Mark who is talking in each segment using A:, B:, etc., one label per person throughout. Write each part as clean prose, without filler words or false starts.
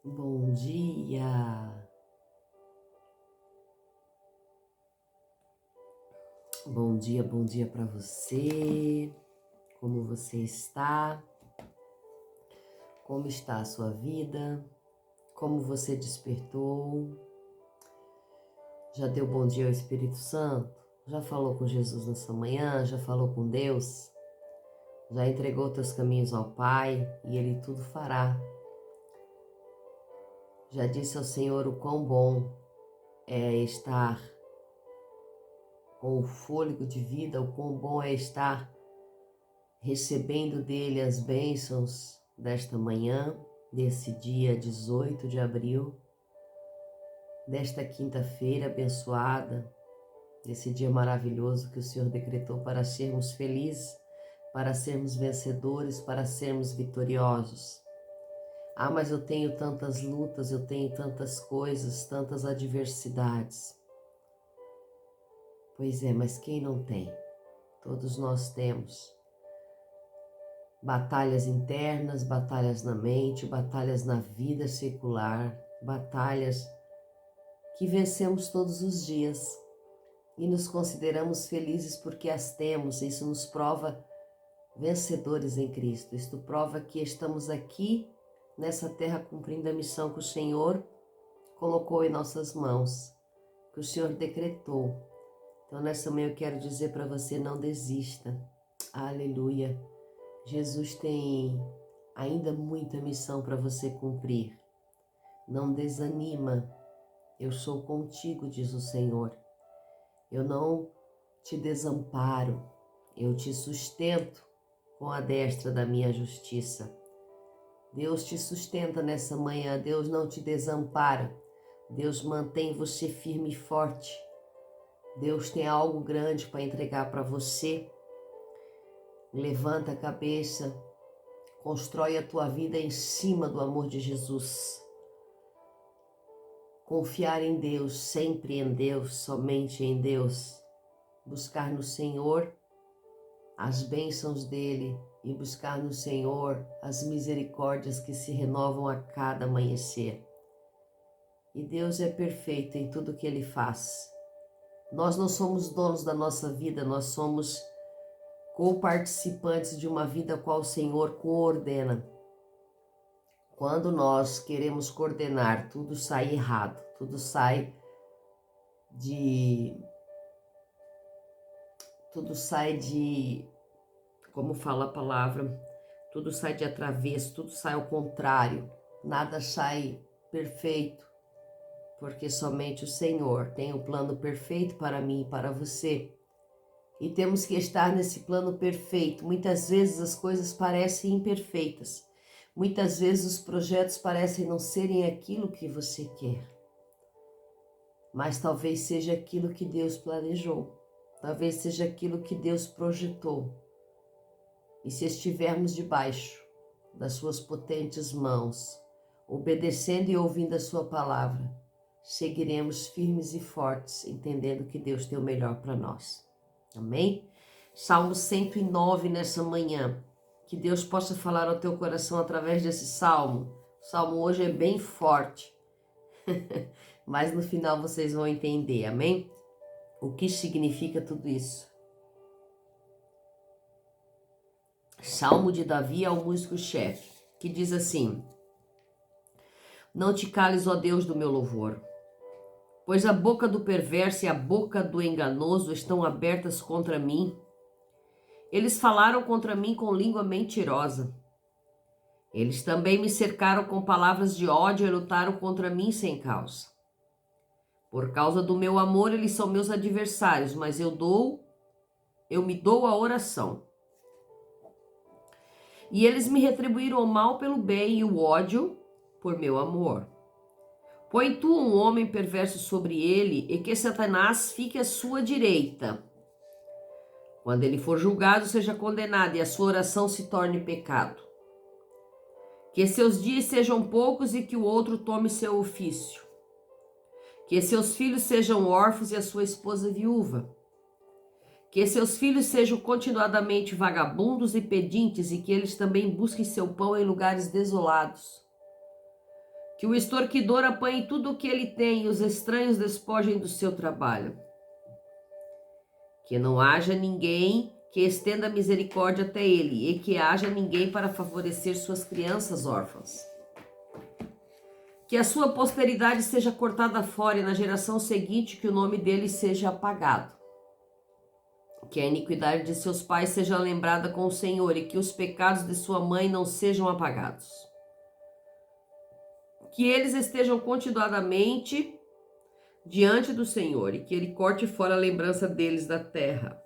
A: Bom dia, bom dia para você. Como você está? Como está a sua vida? Como você despertou? Já deu bom dia ao Espírito Santo? Já falou com Jesus nessa manhã? Já falou com Deus? Já entregou teus caminhos ao Pai e Ele tudo fará? Já disse ao Senhor o quão bom é estar com o fôlego de vida, o quão bom é estar recebendo dele as bênçãos desta manhã, desse dia 18 de abril, desta quinta-feira abençoada, desse dia maravilhoso que o Senhor decretou para sermos felizes, para sermos vencedores, para sermos vitoriosos. Ah, mas eu tenho tantas lutas, eu tenho tantas coisas, tantas adversidades. Pois é, mas quem não tem? Todos nós temos. Batalhas internas, batalhas na mente, batalhas na vida secular, batalhas que vencemos todos os dias e nos consideramos felizes porque as temos. Isso nos prova vencedores em Cristo. Isto prova que estamos aqui nessa terra cumprindo a missão que o Senhor colocou em nossas mãos, que o Senhor decretou. Então nessa manhã eu quero dizer para você, não desista. Aleluia. Jesus tem ainda muita missão para você cumprir. Não desanima. Eu sou contigo, diz o Senhor. Eu não te desamparo. Eu te sustento com a destra da minha justiça. Deus te sustenta nessa manhã. Deus não te desampara. Deus mantém você firme e forte. Deus tem algo grande para entregar para você. Levanta a cabeça. Constrói a tua vida em cima do amor de Jesus. Confiar em Deus, sempre em Deus, somente em Deus. Buscar no Senhor as bênçãos dele e buscar no Senhor as misericórdias que se renovam a cada amanhecer. E Deus é perfeito em tudo que ele faz. Nós não somos donos da nossa vida, nós somos co-participantes de uma vida a qual o Senhor coordena. Quando nós queremos coordenar, tudo sai errado, tudo sai como fala a palavra, tudo sai de atravesso, tudo sai ao contrário, nada sai perfeito, porque somente o Senhor tem o plano perfeito para mim e para você. E temos que estar nesse plano perfeito. Muitas vezes as coisas parecem imperfeitas. Muitas vezes os projetos parecem não serem aquilo que você quer. Mas talvez seja aquilo que Deus planejou. Talvez seja aquilo que Deus projetou. E se estivermos debaixo das suas potentes mãos, obedecendo e ouvindo a sua palavra, seguiremos firmes e fortes, entendendo que Deus tem o melhor para nós. Amém? Salmo 109 nessa manhã. Que Deus possa falar ao teu coração através desse salmo. O salmo hoje é bem forte, mas no final vocês vão entender, amém? O que significa tudo isso? Salmo de Davi ao músico-chefe, que diz assim: Não te cales, ó Deus do meu louvor, pois a boca do perverso e a boca do enganoso estão abertas contra mim. Eles falaram contra mim com língua mentirosa. Eles também me cercaram com palavras de ódio e lutaram contra mim sem causa. Por causa do meu amor, eles são meus adversários, mas eu me dou a oração. E eles me retribuíram o mal pelo bem e o ódio por meu amor. Põe tu um homem perverso sobre ele, e que Satanás fique à sua direita. Quando ele for julgado, seja condenado, e a sua oração se torne pecado. Que seus dias sejam poucos e que o outro tome seu ofício. Que seus filhos sejam órfãos e a sua esposa viúva. Que seus filhos sejam continuadamente vagabundos e pedintes, e que eles também busquem seu pão em lugares desolados. Que o extorquidor apanhe tudo o que ele tem e os estranhos despojem do seu trabalho. Que não haja ninguém que estenda misericórdia até ele e que haja ninguém para favorecer suas crianças órfãs. Que a sua posteridade seja cortada fora e na geração seguinte que o nome dele seja apagado. Que a iniquidade de seus pais seja lembrada com o Senhor e que os pecados de sua mãe não sejam apagados. Que eles estejam continuadamente diante do Senhor e que ele corte fora a lembrança deles da terra.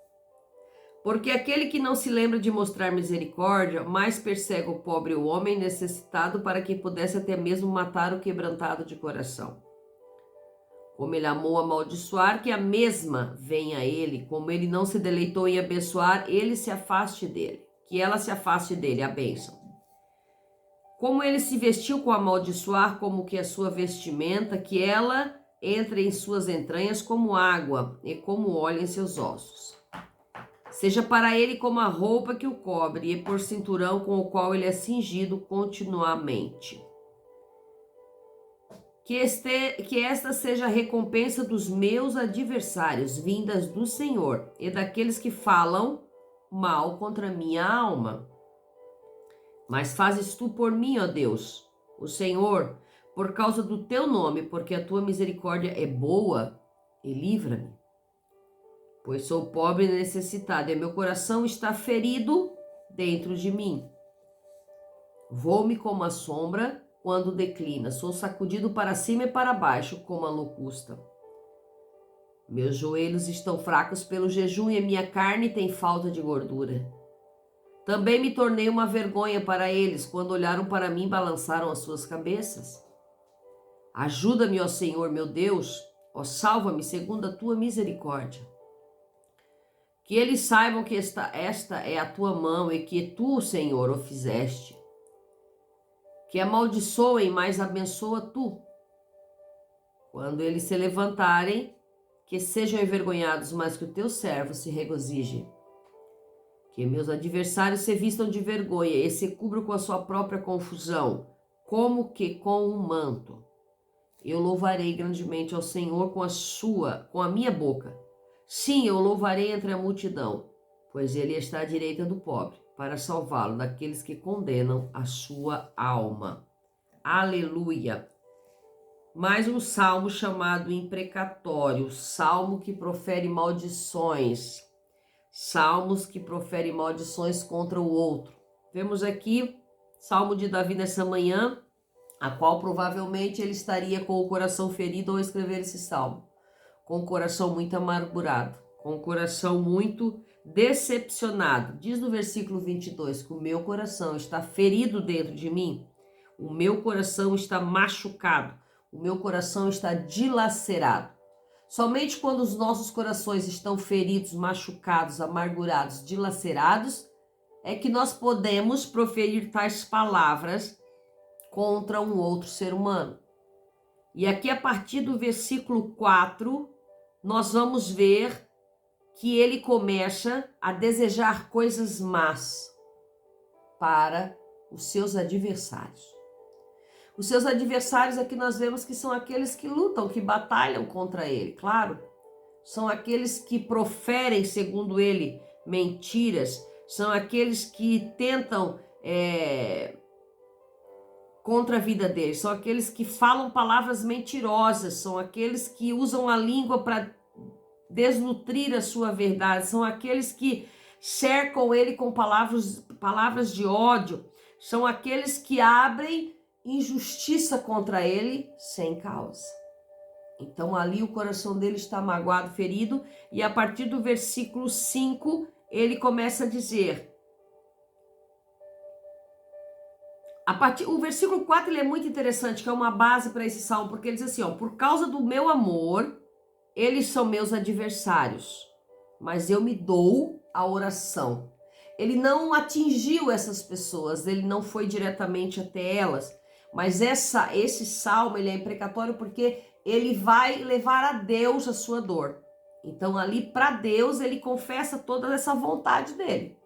A: Porque aquele que não se lembra de mostrar misericórdia, mais persegue o pobre o homem necessitado para que pudesse até mesmo matar o quebrantado de coração. Como ele amou amaldiçoar, que a mesma venha a ele, como ele não se deleitou em abençoar, ele se afaste dele, que ela se afaste dele, a bênção. Como ele se vestiu com amaldiçoar, como que a sua vestimenta, que ela entre em suas entranhas como água e como óleo em seus ossos. Seja para ele como a roupa que o cobre e por cinturão com o qual ele é cingido continuamente. Que esta seja a recompensa dos meus adversários, vindas do Senhor, e daqueles que falam mal contra minha alma. Mas fazes tu por mim, ó Deus, o Senhor, por causa do teu nome, porque a tua misericórdia é boa, e livra-me. Pois sou pobre e necessitado, e meu coração está ferido dentro de mim. Vou-me como a sombra quando declina, sou sacudido para cima e para baixo como a locusta. Meus joelhos estão fracos pelo jejum e a minha carne tem falta de gordura. Também me tornei uma vergonha para eles, quando olharam para mim, balançaram as suas cabeças. Ajuda-me, ó Senhor, meu Deus, ó salva-me segundo a tua misericórdia. Que eles saibam que esta é a tua mão e que tu, Senhor, o fizeste. Que amaldiçoem, mas abençoa tu. Quando eles se levantarem, que sejam envergonhados, mas que o teu servo se regozije. Que meus adversários se vistam de vergonha e se cubram com a sua própria confusão, como que com um manto. Eu louvarei grandemente ao Senhor com a minha boca. Sim, eu louvarei entre a multidão, pois ele está à direita do pobre, para salvá-lo daqueles que condenam a sua alma. Aleluia! Mais um salmo chamado imprecatório, salmo que profere maldições. Salmos que proferem maldições contra o outro. Vemos aqui Salmo de Davi nessa manhã, a qual provavelmente ele estaria com o coração ferido ao escrever esse salmo, com o coração muito amargurado, com o coração muito decepcionado. Diz no versículo 22 que o meu coração está ferido dentro de mim, o meu coração está machucado, o meu coração está dilacerado. Somente quando os nossos corações estão feridos, machucados, amargurados, dilacerados, é que nós podemos proferir tais palavras contra um outro ser humano. E aqui, a partir do versículo 4, nós vamos ver que ele começa a desejar coisas más para os seus adversários. Os seus adversários aqui nós vemos que são aqueles que lutam, que batalham contra ele, claro. São aqueles que proferem, segundo ele, mentiras. São aqueles que tentam contra a vida dele. São aqueles que falam palavras mentirosas. São aqueles que usam a língua para desnutrir a sua verdade. São aqueles que cercam ele com palavras de ódio. São aqueles que abrem injustiça contra ele sem causa. Então ali o coração dele está magoado, ferido, e a partir do versículo 5 ele começa a dizer, o versículo 4 ele é muito interessante, que é uma base para esse salmo, porque ele diz assim, ó, por causa do meu amor, eles são meus adversários, mas eu me dou a oração. Ele não atingiu essas pessoas, ele não foi diretamente até elas, mas esse salmo ele é imprecatório porque ele vai levar a Deus a sua dor. Então ali para Deus ele confessa toda essa vontade dele.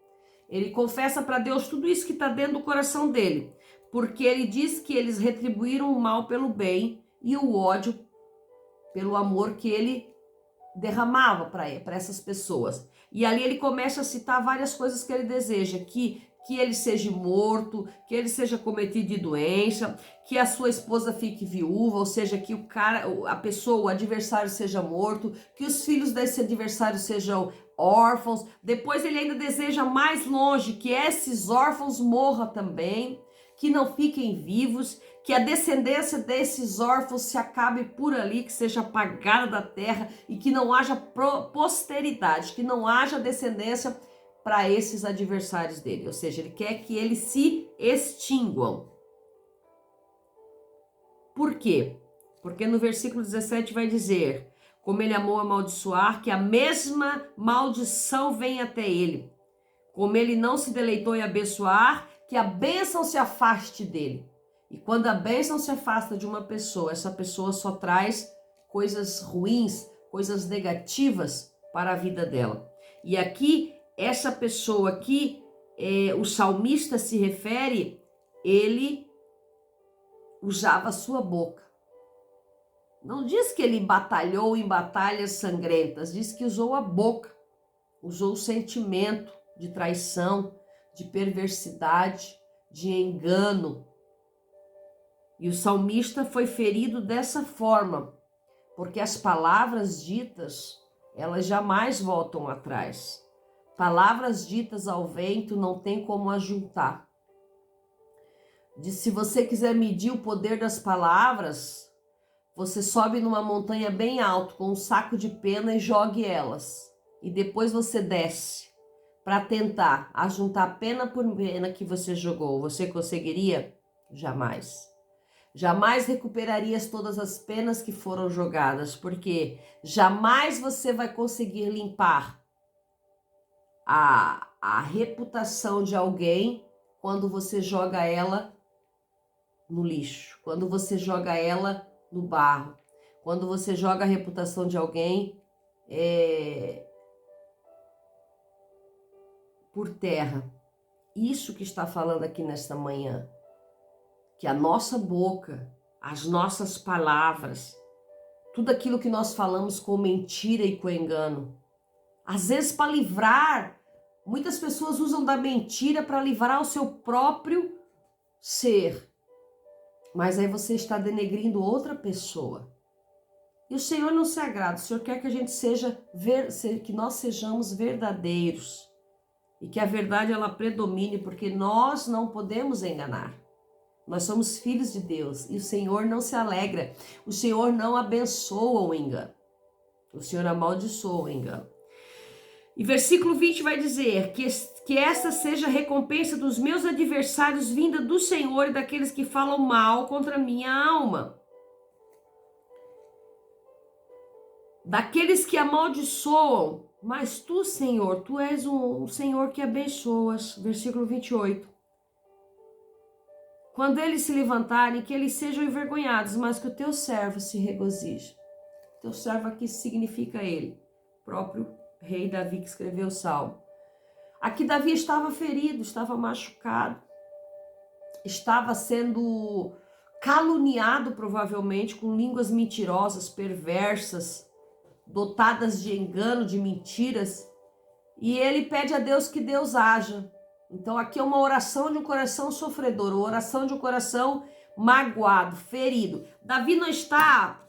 A: Ele confessa para Deus tudo isso que está dentro do coração dele. porque ele diz que eles retribuíram o mal pelo bem e o ódio pelo amor que ele derramava para essas pessoas. E ali ele começa a citar várias coisas que ele deseja, que ele seja morto, que ele seja cometido de doença, que a sua esposa fique viúva, ou seja, que o adversário seja morto, que os filhos desse adversário sejam órfãos. Depois ele ainda deseja mais longe, que esses órfãos morram também, que não fiquem vivos, que a descendência desses órfãos se acabe por ali, que seja apagada da terra e que não haja posteridade, que não haja descendência para esses adversários dele. Ou seja, ele quer que eles se extinguam. Por quê? Porque no versículo 17 vai dizer: como ele amou amaldiçoar, que a mesma maldição venha até ele. Como ele não se deleitou em abençoar, que a bênção se afaste dele. E quando a bênção se afasta de uma pessoa, essa pessoa só traz coisas ruins, coisas negativas para a vida dela. E aqui, essa pessoa aqui, o salmista se refere, ele usava a sua boca. Não diz que ele batalhou em batalhas sangrentas, diz que usou a boca, usou o sentimento de traição, de perversidade, de engano. E o salmista foi ferido dessa forma, porque as palavras ditas, elas jamais voltam atrás. Palavras ditas ao vento não tem como ajuntar. Se você quiser medir o poder das palavras, você sobe numa montanha bem alta com um saco de pena e jogue elas. E depois você desce para tentar ajuntar pena por pena que você jogou. Você conseguiria? Jamais. Jamais recuperarias todas as penas que foram jogadas, porque jamais você vai conseguir limpar a reputação de alguém quando você joga ela no lixo, quando você joga ela no barro, quando você joga a reputação de alguém por terra. Isso que está falando aqui nesta manhã. Que a nossa boca, as nossas palavras, tudo aquilo que nós falamos com mentira e com engano, às vezes para livrar, muitas pessoas usam da mentira para livrar o seu próprio ser, mas aí você está denegrindo outra pessoa. E o Senhor não se agrada, o Senhor quer que a gente que nós sejamos verdadeiros e que a verdade ela predomine, porque nós não podemos enganar. Nós somos filhos de Deus e o Senhor não se alegra. O Senhor não abençoa o engano. O Senhor amaldiçoa o engano. E versículo 20 vai dizer que essa seja a recompensa dos meus adversários vinda do Senhor e daqueles que falam mal contra a minha alma. Daqueles que amaldiçoam, mas tu, Senhor, tu és um Senhor que abençoas. Versículo 28. Quando eles se levantarem, que eles sejam envergonhados, mas que o teu servo se regozije. Teu servo aqui significa ele, próprio rei Davi que escreveu o Salmo. Aqui Davi estava ferido, estava machucado, estava sendo caluniado provavelmente com línguas mentirosas, perversas, dotadas de engano, de mentiras. E ele pede a Deus que Deus haja. Então aqui é uma oração de um coração sofredor, uma oração de um coração magoado, ferido. Davi não está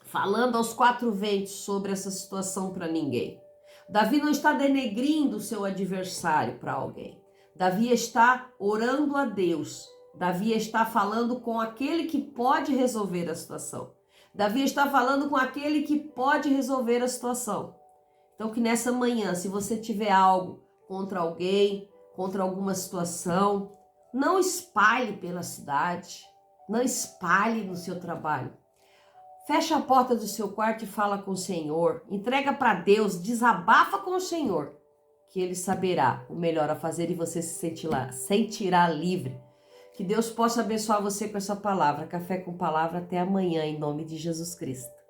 A: falando aos quatro ventos sobre essa situação para ninguém. Davi não está denegrindo o seu adversário para alguém. Davi está orando a Deus. Davi está falando com aquele que pode resolver a situação. Davi está falando com aquele que pode resolver a situação. Então que nessa manhã, se você tiver algo contra alguém, contra alguma situação, não espalhe pela cidade, não espalhe no seu trabalho. Fecha a porta do seu quarto e fala com o Senhor, entrega para Deus, desabafa com o Senhor, que Ele saberá o melhor a fazer e você se sentirá livre. Que Deus possa abençoar você com essa palavra. Café com Palavra, até amanhã, em nome de Jesus Cristo.